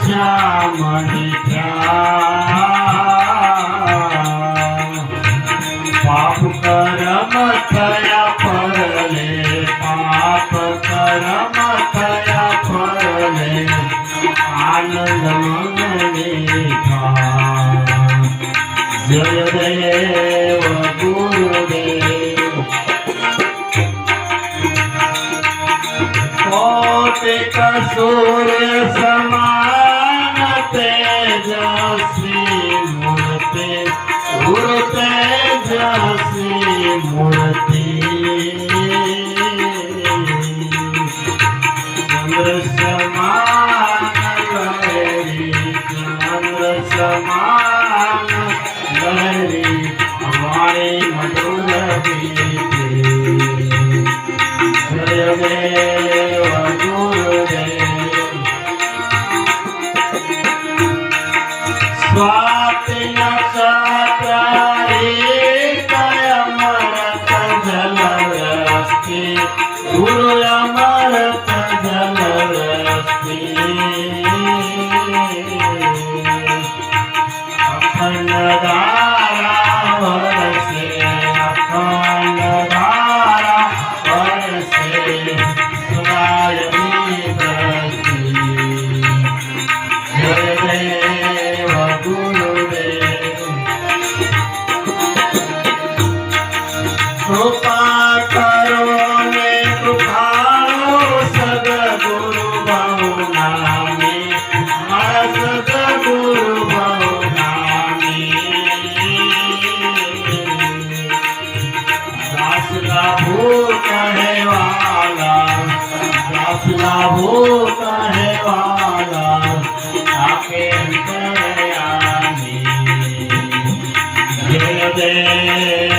श्यामणि पाप कर्म थया फरले पाप कर्म थया फरले आनंद मंगले जय देव गुरुदेव कौतिक सूर्य समान तेजस्वी मूर्ति गुरु तेजस्वी मूर्ति चंद्र समान लहरी चंद्र समान लहरी हमारे मधुर गीते जय देव गुरुदेव स्वाति नक्षत्र अमृत जल रस्ते गुरु अमृत जल रस्ते अखंड धारा बरसे अखंड धारा बरसे सुनायनी बरसे जय देव गुरुदेव कृपा करो ने कृपालो सद्गुरु बहु नामी हमारा सद्गुरु बहु नामी दास लाभो कहे वाला दास लाभो कहे वाला आके अंतरयामी जय देव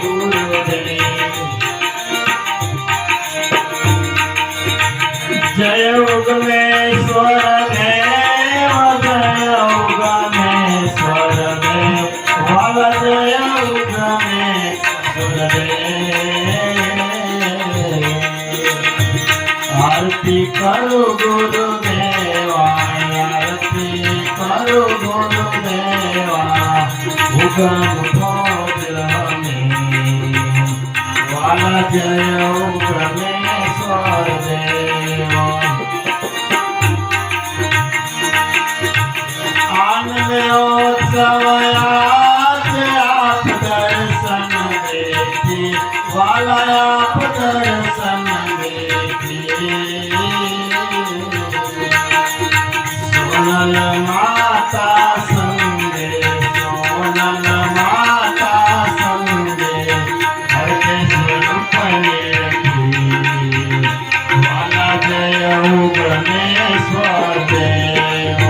गुरुदेव जय उगमेश्वर देव जय उगमेश्वर देव वाला जय उगमेश्वर देव आरती करो गुरुदेवा आरती करो गुरुदेवा उगम भोज में वाला जय उगमेश्वर देव आनंदोत्सव आज आप दर्शन देती वाला आप दर्शन देती सोनल माता संगे सोनल माता संगे हर के स्वरूप लेती वाला जय उगमेश्वर देव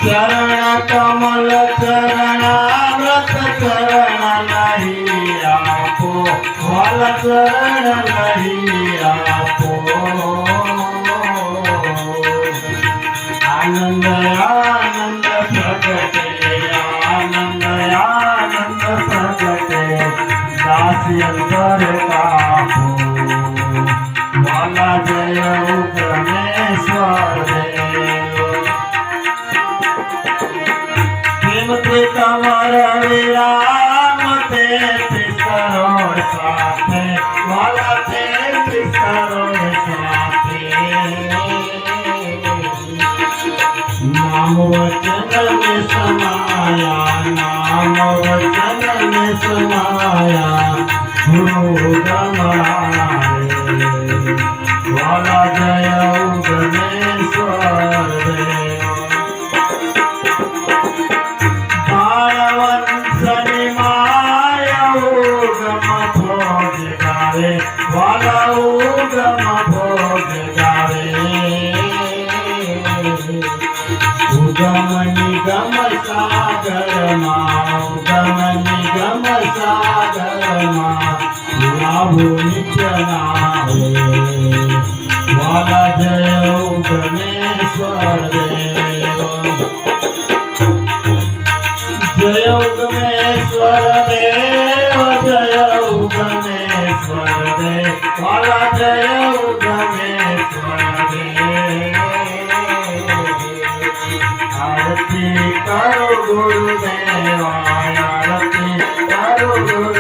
चरण कमल चरणामृत चरण नहीं आपो वाला चरण नहीं आपो आनंद आनंद प्रगटे आनंद आनंद प्रगटे दासी अंतर काहो वाला जय उगमेश्वर देव कमर विराम ते करोड़ साथे वाला ते करोड़ साथे नाम वचन में समाया नाम वचन में समाया गुरु गमारे वाला जय उगमेश्वर देव वाला उगम भोग गावे उगम निगम सागर उगम निगम सागर लाभो नित्य नावे वाला जय उगमेश्वर देव जय उगमेश्वर देव जय उगमेश्वर देव वाला जय उगमेश्वर आरती करो गुरुदेवा आरती करो गुरुदेवा